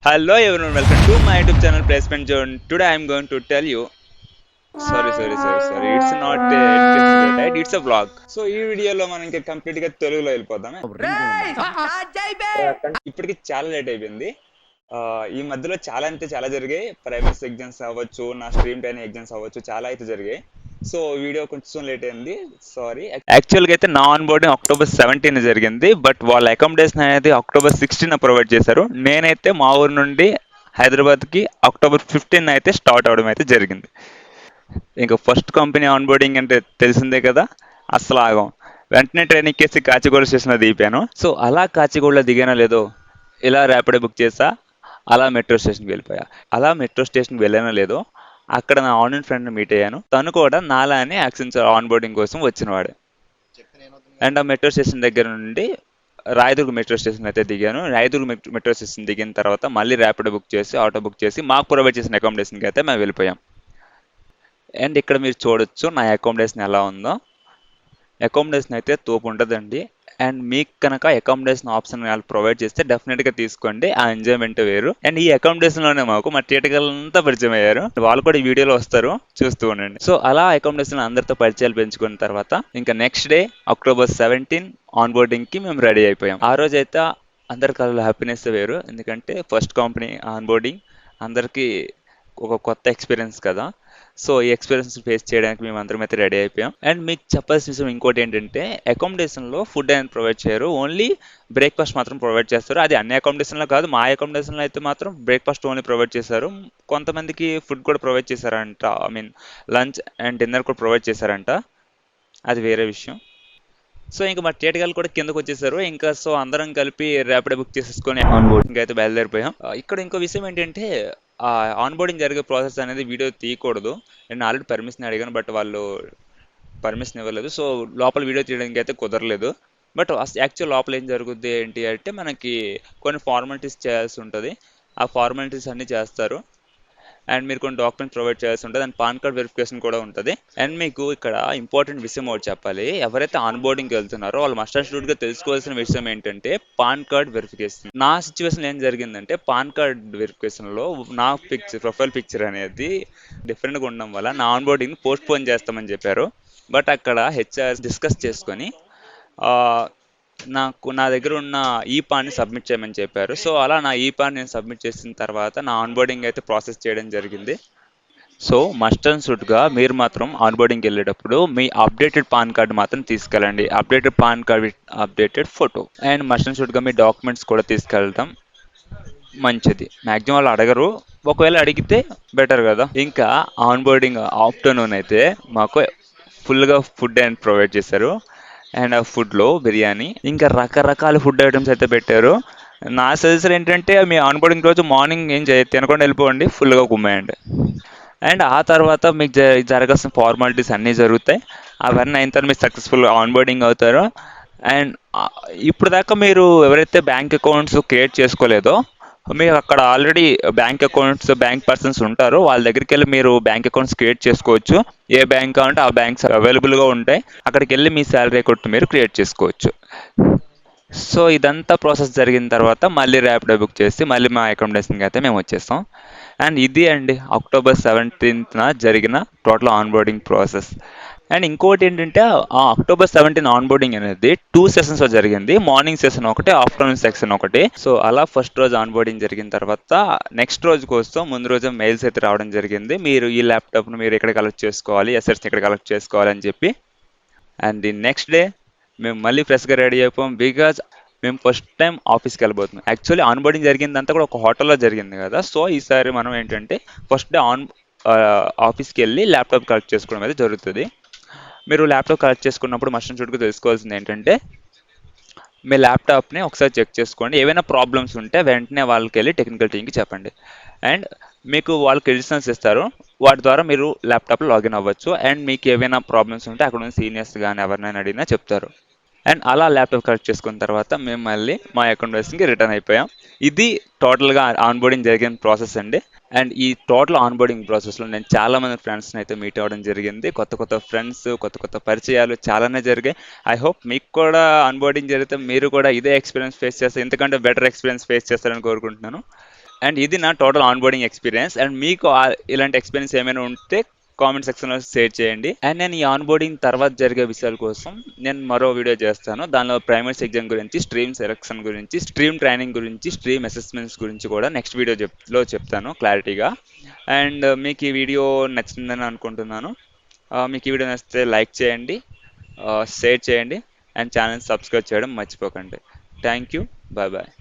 Hello everyone, welcome to my YouTube channel Placement Zone. Today I am going to tell you. Sorry. It's not right. It's a vlog. So ఈ వీడియోలో మనం ఇంకా complete గా తెలుగులో వెళ్ళిపోదాం. ఇప్పటికి చాలా లేట్ అయిపోయింది. ఈ మధ్యలో చాలా జరిగాయి. ప్రైమరీస్ ఎగ్జామ్స్ అవ్వచ్చు, నా స్ట్రీమ్ టైన్ ఎగ్జామ్స్ అవ్వచ్చు, చాలా అయితే జరిగాయి. సో వీడియో కొంచెం లేట్ అయింది, సారీ. యాక్చువల్గా అయితే నా ఆన్ బోర్డింగ్ October 17 జరిగింది, బట్ వాళ్ళ అకామిడేషన్ అనేది October 16 ప్రొవైడ్ చేశారు. నేనైతే మా ఊరు నుండి హైదరాబాద్కి October 15 అయితే స్టార్ట్ అవడం అయితే జరిగింది. ఇంకా ఫస్ట్ కంపెనీ ఆన్ బోర్డింగ్ అంటే తెలిసిందే కదా, అస్సలు ఆగం. వెంటనే ట్రైన్ ఎక్కేసి కాచిగూడ స్టేషన్లో దిగిపోయాను. సో అలా కాచిగూడలో దిగానో లేదో ఇలా ర్యాపిడో బుక్ చేసా, అలా మెట్రో స్టేషన్కి వెళ్ళిపోయా. అలా మెట్రో స్టేషన్కి వెళ్ళానో లేదో అక్కడ నా ఆన్లైన్ ఫ్రెండ్ని మీట్ అయ్యాను. తను కూడా నాలానే యాక్సెంచర్ ఆన్ బోర్డింగ్ కోసం వచ్చినవాడు. అండ్ ఆ మెట్రో స్టేషన్ దగ్గర నుండి రాయదుర్గ్ మెట్రో స్టేషన్ అయితే దిగాను. రాయదుర్గ్ మెట్రో స్టేషన్ దిగిన తర్వాత మళ్ళీ ర్యాపిడో బుక్ చేసి, ఆటో బుక్ చేసి మాకు ప్రొవైడ్ చేసిన అకామిడేషన్కి అయితే మేము వెళ్ళిపోయాం. అండ్ ఇక్కడ మీరు చూడొచ్చు నా అకామిడేషన్ ఎలా ఉందో. అకామిడేషన్ అయితే తోపు ఉంటుందండి. అండ్ మీకు కనుక అకామిడేషన్ ఆప్షన్ వాళ్ళు ప్రొవైడ్ చేస్తే డెఫినెట్గా తీసుకోండి, ఆ ఎంజాయ్మెంట్ వేరు. అండ్ ఈ అకామిడేషన్లోనే మాకు మా థియేటర్లంతా పరిచయం అయ్యారు. వాళ్ళు కూడా ఈ వీడియోలో వస్తారు, చూస్తూ ఉండండి. సో అలా అకామిడేషన్ అందరితో పరిచయాలు పెంచుకున్న తర్వాత ఇంకా నెక్స్ట్ డే October 17 ఆన్ బోర్డింగ్కి మేము రెడీ అయిపోయాం. ఆ రోజు అయితే అందరి కళలో హ్యాపీనెస్ వేరు, ఎందుకంటే ఫస్ట్ కంపెనీ ఆన్ బోర్డింగ్ అందరికీ ఒక కొత్త ఎక్స్పీరియన్స్ కదా. సో ఈ ఎక్స్పీరియన్స్ ఫేస్ చేయడానికి మేము అందరం అయితే రెడీ అయిపోయాం. అండ్ మీకు చెప్పాల్సిన విషయం ఇంకోటి ఏంటంటే, అకామిడేషన్లో ఫుడ్ అనేది ప్రొవైడ్ చేయరు, ఓన్లీ బ్రేక్ఫాస్ట్ మాత్రం ప్రొవైడ్ చేస్తారు. అది అన్ని అకామిడేషన్లో కాదు, మా అకామిడేషన్లో అయితే మాత్రం బ్రేక్ఫాస్ట్ ఓన్లీ ప్రొవైడ్ చేశారు. కొంతమందికి ఫుడ్ కూడా ప్రొవైడ్ చేశారంట, I mean lunch and dinner కూడా ప్రొవైడ్ చేశారంట, అది వేరే విషయం. సో ఇంకా మా థియేటర్ కూడా కిందకు వచ్చేసారు. ఇంకా సో అందరం కలిపి ర్యాపిడో బుక్ చేసేసుకొని ఆన్ బోర్డింగ్ అయితే బయలుదేరిపోయాం. ఇక్కడ ఇంకో విషయం ఏంటంటే, ఆన్ బోర్డింగ్ జరిగే ప్రాసెస్ అనేది వీడియో తీయకూడదు. నేను ఆల్రెడీ పర్మిషన్ అడిగాను, బట్ వాళ్ళు పర్మిషన్ ఇవ్వలేదు. సో లోపల వీడియో తీయడానికి అయితే కుదరలేదు. బట్ యాక్చువల్ లోపల ఏం జరుగుద్ది ఏంటి అంటే, మనకి కొన్ని ఫార్మాలిటీస్ చేయాల్సి ఉంటుంది. ఆ ఫార్మాలిటీస్ అన్నీ చేస్తారు. అండ్ మీరు కొన్ని డాక్యుమెంట్స్ ప్రొవైడ్ చేయాల్సి ఉంటుంది. అండ్ పాన్ కార్డ్ వెరిఫికేషన్ కూడా ఉంటుంది. అండ్ మీకు ఇక్కడ ఇంపార్టెంట్ విషయం ఒకటి చెప్పాలి. ఎవరైతే ఆన్ బోర్డింగ్కి వెళ్తున్నారో వాళ్ళు మస్ట్ అండ్ షుడ్గా తెలుసుకోవాల్సిన విషయం ఏంటంటే, పాన్ కార్డ్ వెరిఫికేషన్. నా సిచ్యువేషన్ ఏం జరిగిందంటే, పాన్ కార్డ్ వెరిఫికేషన్లో నా ప్రొఫైల్ పిక్చర్ అనేది డిఫరెంట్గా ఉండడం వల్ల నా ఆన్ బోర్డింగ్ పోస్ట్ పోన్ చేస్తామని చెప్పారు. బట్ అక్కడ హెచ్ఆర్ డిస్కస్ చేసుకొని నా దగ్గర ఉన్న ఈపాన్ని సబ్మిట్ చేయమని చెప్పారు. సో అలా నా ఈపాన్ నేను సబ్మిట్ చేసిన తర్వాత నా ఆన్బోర్డింగ్ అయితే ప్రాసెస్ చేయడం జరిగింది. సో మస్ట్ అండ్ షుడ్గా మీరు మాత్రం ఆన్బోర్డింగ్కి వెళ్ళేటప్పుడు మీ అప్డేటెడ్ పాన్ కార్డు మాత్రం తీసుకెళ్ళండి. Updated PAN card with updated photo. And must and షుడ్గా మీ డాక్యుమెంట్స్ కూడా తీసుకెళ్ళటం మంచిది. మ్యాక్సిమం వాళ్ళు అడగరు, ఒకవేళ అడిగితే బెటర్ కదా. ఇంకా ఆన్బోర్డింగ్ ఆఫ్టర్నూన్ అయితే మాకు ఫుల్గా ఫుడ్ అండ్ ప్రొవైడ్ చేశారు. అండ్ ఆ ఫుడ్లో బిర్యానీ ఇంకా రకరకాల ఫుడ్ ఐటమ్స్ అయితే పెట్టారు. నా సజెషన్ ఏంటంటే, మీ ఆన్బోర్డింగ్ రోజు మార్నింగ్ ఏం తినకుండా వెళ్ళిపోండి, ఫుల్గా కుమ్మేయండి. అండ్ ఆ తర్వాత మీకు జరగాల్సిన ఫార్మాలిటీస్ అన్నీ జరుగుతాయి. అవన్నీ అయిన తర్వాత మీరు సక్సెస్ఫుల్గా ఆన్బోర్డింగ్ అవుతారు. అండ్ ఇప్పుడు దాకా మీరు ఎవరైతే బ్యాంక్ అకౌంట్స్ క్రియేట్ చేసుకోలేదో, మీరు అక్కడ ఆల్రెడీ బ్యాంక్ పర్సన్స్ ఉంటారు, వాళ్ళ దగ్గరికి వెళ్ళి మీరు బ్యాంక్ అకౌంట్స్ క్రియేట్ చేసుకోవచ్చు. ఏ బ్యాంక్ కావాలంటే ఆ బ్యాంక్స్ అవైలబుల్గా ఉంటాయి, అక్కడికి వెళ్ళి మీ శాలరీ అకౌంట్ మీరు క్రియేట్ చేసుకోవచ్చు. సో ఇదంతా ప్రాసెస్ జరిగిన తర్వాత మళ్ళీ ర్యాపిడో బుక్ చేసి మళ్ళీ మా అకామిడేషన్కి అయితే మేము వచ్చేస్తాం. అండ్ ఇది అండి October 17న జరిగిన టోటల్ ఆన్బోర్డింగ్ ప్రాసెస్. అండ్ ఇంకోటి ఏంటంటే, ఆ October 17 ఆన్బోర్డింగ్ అనేది 2 సెషన్స్లో జరిగింది. మార్నింగ్ సెషన్ ఒకటి, ఆఫ్టర్నూన్ సెక్షన్ ఒకటి. సో అలా ఫస్ట్ రోజు ఆన్బోర్డింగ్ జరిగిన తర్వాత నెక్స్ట్ రోజు కోసం ముందు రోజు మెయిల్స్ అయితే రావడం జరిగింది. మీరు ఈ ల్యాప్టాప్ను మీరు ఎక్కడ కలెక్ట్ చేసుకోవాలి, అసెట్స్ని ఎక్కడ కలెక్ట్ చేసుకోవాలి అని చెప్పి. అండ్ ది నెక్స్ట్ డే మేము మళ్ళీ ఫ్రెష్గా రెడీ అయిపోయాం, బికాజ్ మేము ఫస్ట్ టైం ఆఫీస్కి వెళ్ళబోతున్నాం. యాక్చువల్లీ ఆన్బోర్డింగ్ జరిగిందంతా కూడా ఒక హోటల్లో జరిగింది కదా. సో ఈసారి మనం ఏంటంటే ఫస్ట్ డే ఆఫీస్కి వెళ్ళి ల్యాప్టాప్ కలెక్ట్ చేసుకోవడం అయితే జరుగుతుంది. మీరు ల్యాప్టాప్ కలెక్ట్ చేసుకున్నప్పుడు మస్ట్ అండ్ షుడ్గా తెలుసుకోవాల్సింది ఏంటంటే, మీ ల్యాప్టాప్ని ఒకసారి చెక్ చేసుకోండి. ఏవైనా ప్రాబ్లమ్స్ ఉంటే వెంటనే వాళ్ళకి వెళ్ళి టెక్నికల్ టీమ్కి చెప్పండి. అండ్ మీకు వాళ్ళు క్రెడిట్స్ ఇస్తారు, వాటి ద్వారా మీరు ల్యాప్టాప్లో లాగిన్ అవ్వచ్చు. అండ్ మీకు ఏవైనా ప్రాబ్లమ్స్ ఉంటే అక్కడ ఉన్న సీనియర్స్ కానీ ఎవరినైనా అడిగినా చెప్తారు. అండ్ అలా ల్యాప్టాప్ కలెక్ట్ చేసుకున్న తర్వాత మేము మళ్ళీ మా అకామిడేషన్కి రిటర్న్ అయిపోయాం. ఇది టోటల్గా ఆన్బోర్డింగ్ జరిగిన ప్రాసెస్ అండి. అండ్ ఈ టోటల్ ఆన్బోర్డింగ్ ప్రాసెస్లో నేను చాలామంది ఫ్రెండ్స్ని అయితే మీట్ అవ్వడం జరిగింది. కొత్త ఫ్రెండ్స్, కొత్త పరిచయాలు చాలానే జరిగాయి. ఐ హోప్ మీకు కూడా ఆన్బోర్డింగ్ జరిగితే మీరు కూడా ఇదే ఎక్స్పీరియన్స్ ఫేస్ చేస్తారు, ఎందుకంటే బెటర్ ఎక్స్పీరియన్స్ ఫేస్ చేస్తారని కోరుకుంటున్నాను. అండ్ ఇది నా టోటల్ ఆన్బోర్డింగ్ ఎక్స్పీరియన్స్. అండ్ మీకు ఇలాంటి ఎక్స్పీరియన్స్ ఏమైనా ఉంటే కామెంట్ సెక్షన్లో షేర్ చేయండి. అండ్ నేను ఈ ఆన్బోర్డింగ్ తర్వాత జరిగే విషయాల కోసం నేను మరో వీడియో చేస్తాను. దానిలో ప్రైమరీస్ ఎగ్జామ్ గురించి, స్ట్రీమ్ సెలక్షన్ గురించి, స్ట్రీమ్ ట్రైనింగ్ గురించి, స్ట్రీమ్ అసెస్మెంట్స్ గురించి కూడా నెక్స్ట్ వీడియోలో చెప్తాను క్లారిటీగా. అండ్ మీకు ఈ వీడియో నచ్చిందని అనుకుంటున్నాను. మీకు ఈ వీడియో నచ్చితే లైక్ చేయండి, షేర్ చేయండి, అండ్ ఛానల్ సబ్స్క్రైబ్ చేయడం మర్చిపోకండి. Thank you. Bye bye.